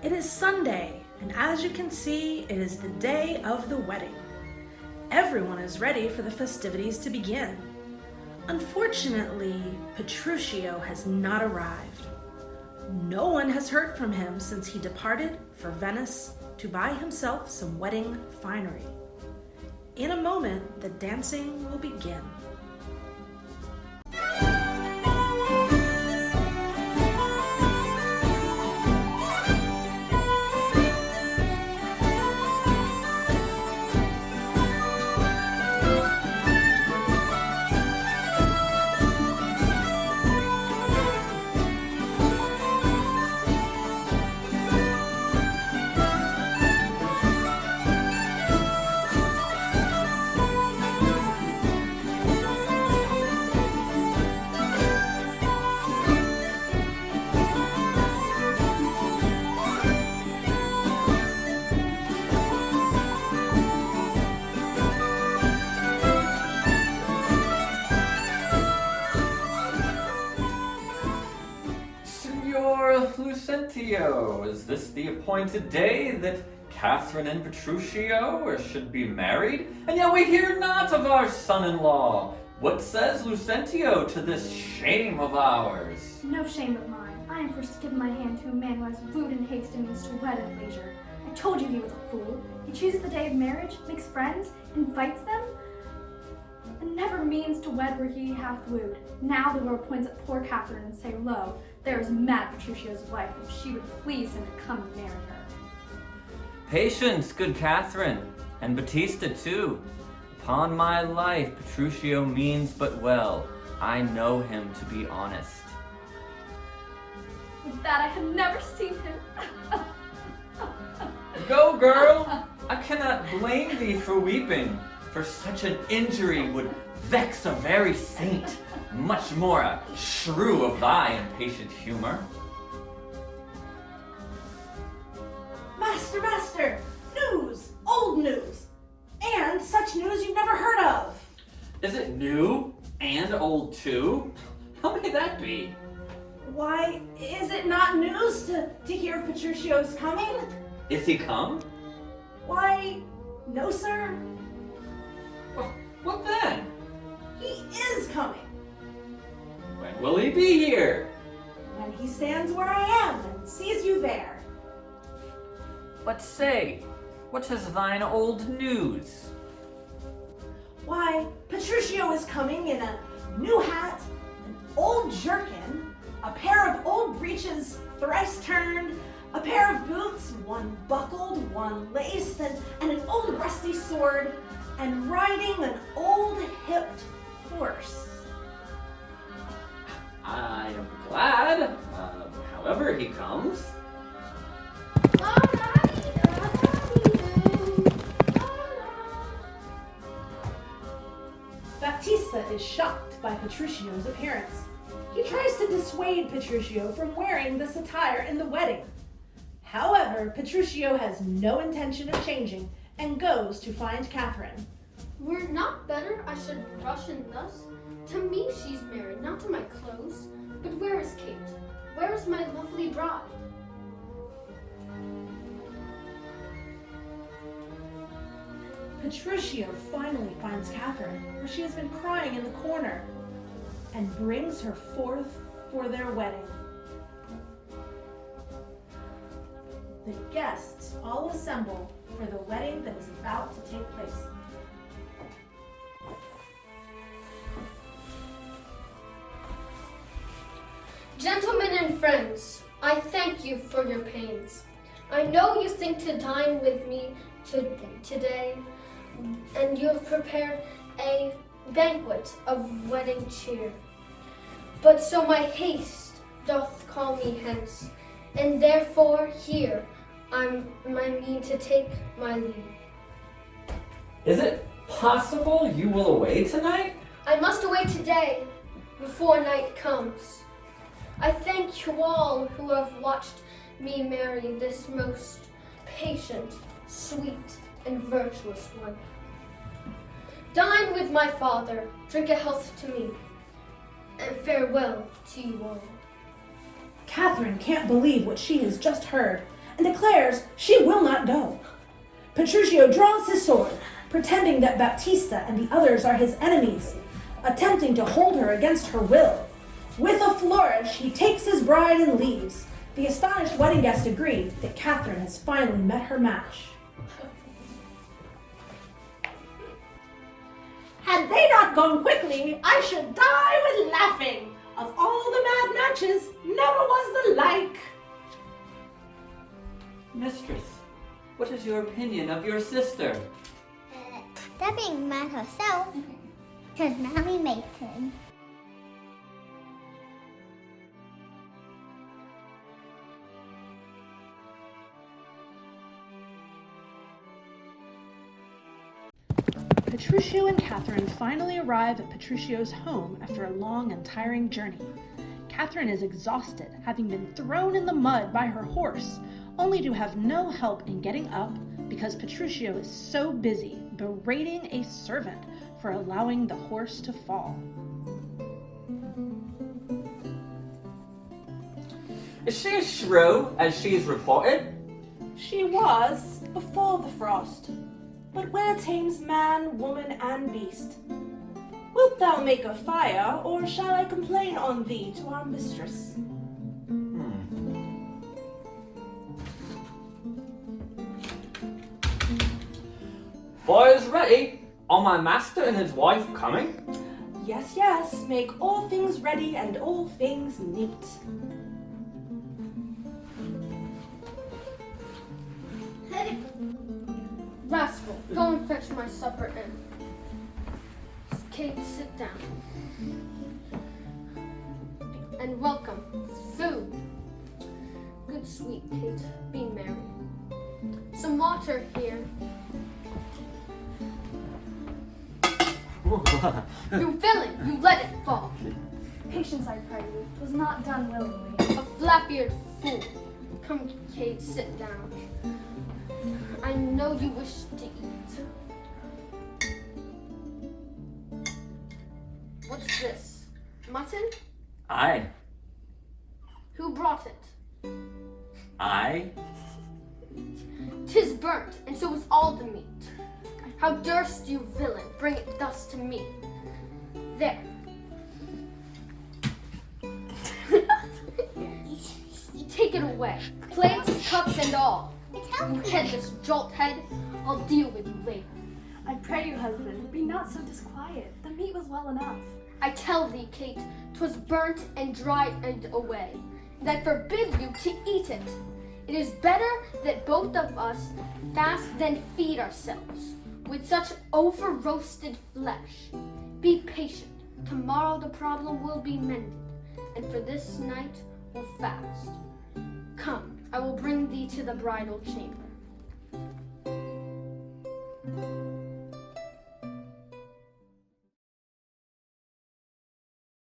It is Sunday, and as you can see, it is the day of the wedding. Everyone is ready for the festivities to begin. Unfortunately, Petruchio has not arrived. No one has heard from him since he departed for Venice to buy himself some wedding finery. In a moment, the dancing will begin. Lucentio, is this the appointed day that Catherine and Petruchio should be married? And yet we hear not of our son-in-law. What says Lucentio to this shame of ours? No shame of mine. I am first to give my hand to a man who has rude and haste and means to wed at leisure. I told you he was a fool. He chooses the day of marriage, makes friends, invites them, and never means to wed where he hath wooed. Now the Lord points at poor Catherine and say, Lo, there is mad Petruchio's wife, if she would please him to come and marry her. Patience, good Catherine, and Batista too. Upon my life, Petruchio means but well. I know him to be honest. With that I have never seen him. Go, girl! I cannot blame thee for weeping, for such an injury would vex a very saint, much more a shrew of thy impatient humor. Master, news, old news, and such news you've never heard of. Is it new and old too? How may that be? Why, is it not news to hear Petruchio's coming? Is he come? Why, no, sir. What then? He is coming. When will he be here? When he stands where I am and sees you there. But say, what is thine old news? Why, Petruchio is coming in a new hat, an old jerkin, a pair of old breeches thrice turned, a pair of boots, one buckled, one laced, and an old rusty sword, and riding an old hipped horse. I am glad, however he comes. Batista is shocked by Petruchio's appearance. He tries to dissuade Petruchio from wearing this attire in the wedding. However, Petruchio has no intention of changing and goes to find Catherine. Were it not better I should rush in thus? To me she's married, not to my clothes. But where is Kate? Where is my lovely bride? Petruchio finally finds Catherine, where she has been crying in the corner, and brings her forth for their wedding. The guests all assemble for the wedding that is about to take place. Gentlemen and friends, I thank you for your pains. I know you think to dine with me today, and you have prepared a banquet of wedding cheer. But so my haste doth call me hence, and therefore here I mean to take my leave. Is it possible you will away tonight? I must away today, before night comes. I thank you all who have watched me marry this most patient, sweet, and virtuous one. Dine with my father, drink a health to me, and farewell to you all. Catherine can't believe what she has just heard, and declares she will not go. Petruchio draws his sword, pretending that Baptista and the others are his enemies, attempting to hold her against her will. With a flourish, he takes his bride and leaves. The astonished wedding guests agree that Catherine has finally met her match. Had they not gone quickly, I should die with laughing. Of all the mad matches, never was the like. Mistress, what is your opinion of your sister? That being mad herself, because Mommy makes him. Petruchio and Catherine finally arrive at Petruchio's home after a long and tiring journey. Catherine is exhausted, having been thrown in the mud by her horse, only to have no help in getting up because Petruchio is so busy berating a servant for allowing the horse to fall. Is she a shrew, as she's reported? She was before the frost. But where tames man, woman, and beast? Wilt thou make a fire, or shall I complain on thee to our mistress? Fire's ready. Are my master and his wife coming? Yes, yes, make all things ready and all things neat. Rascal, go and fetch my supper in. Kate, sit down. And welcome. Food. Good sweet Kate, be merry. Some water here. You villain, you let it fall. Patience, I pray you. 'Twas not done willingly. A flap-eared fool. Come, Kate, sit down. I know you wish to eat. What's this? Mutton? Aye. Who brought it? Aye. 'Tis burnt, and so is all the meat. How durst you, villain, bring it thus to me? There. You take it away. Plates, cups, and all. You headless jolt head, I'll deal with you later. I pray you, husband, be not so disquiet. The meat was well enough. I tell thee, Kate, 'twas burnt and dried away, and I forbid you to eat it. It is better that both of us fast than feed ourselves with such over-roasted flesh. Be patient. Tomorrow the problem will be mended, and for this night we'll fast. Come, I will bring thee to the bridal chamber.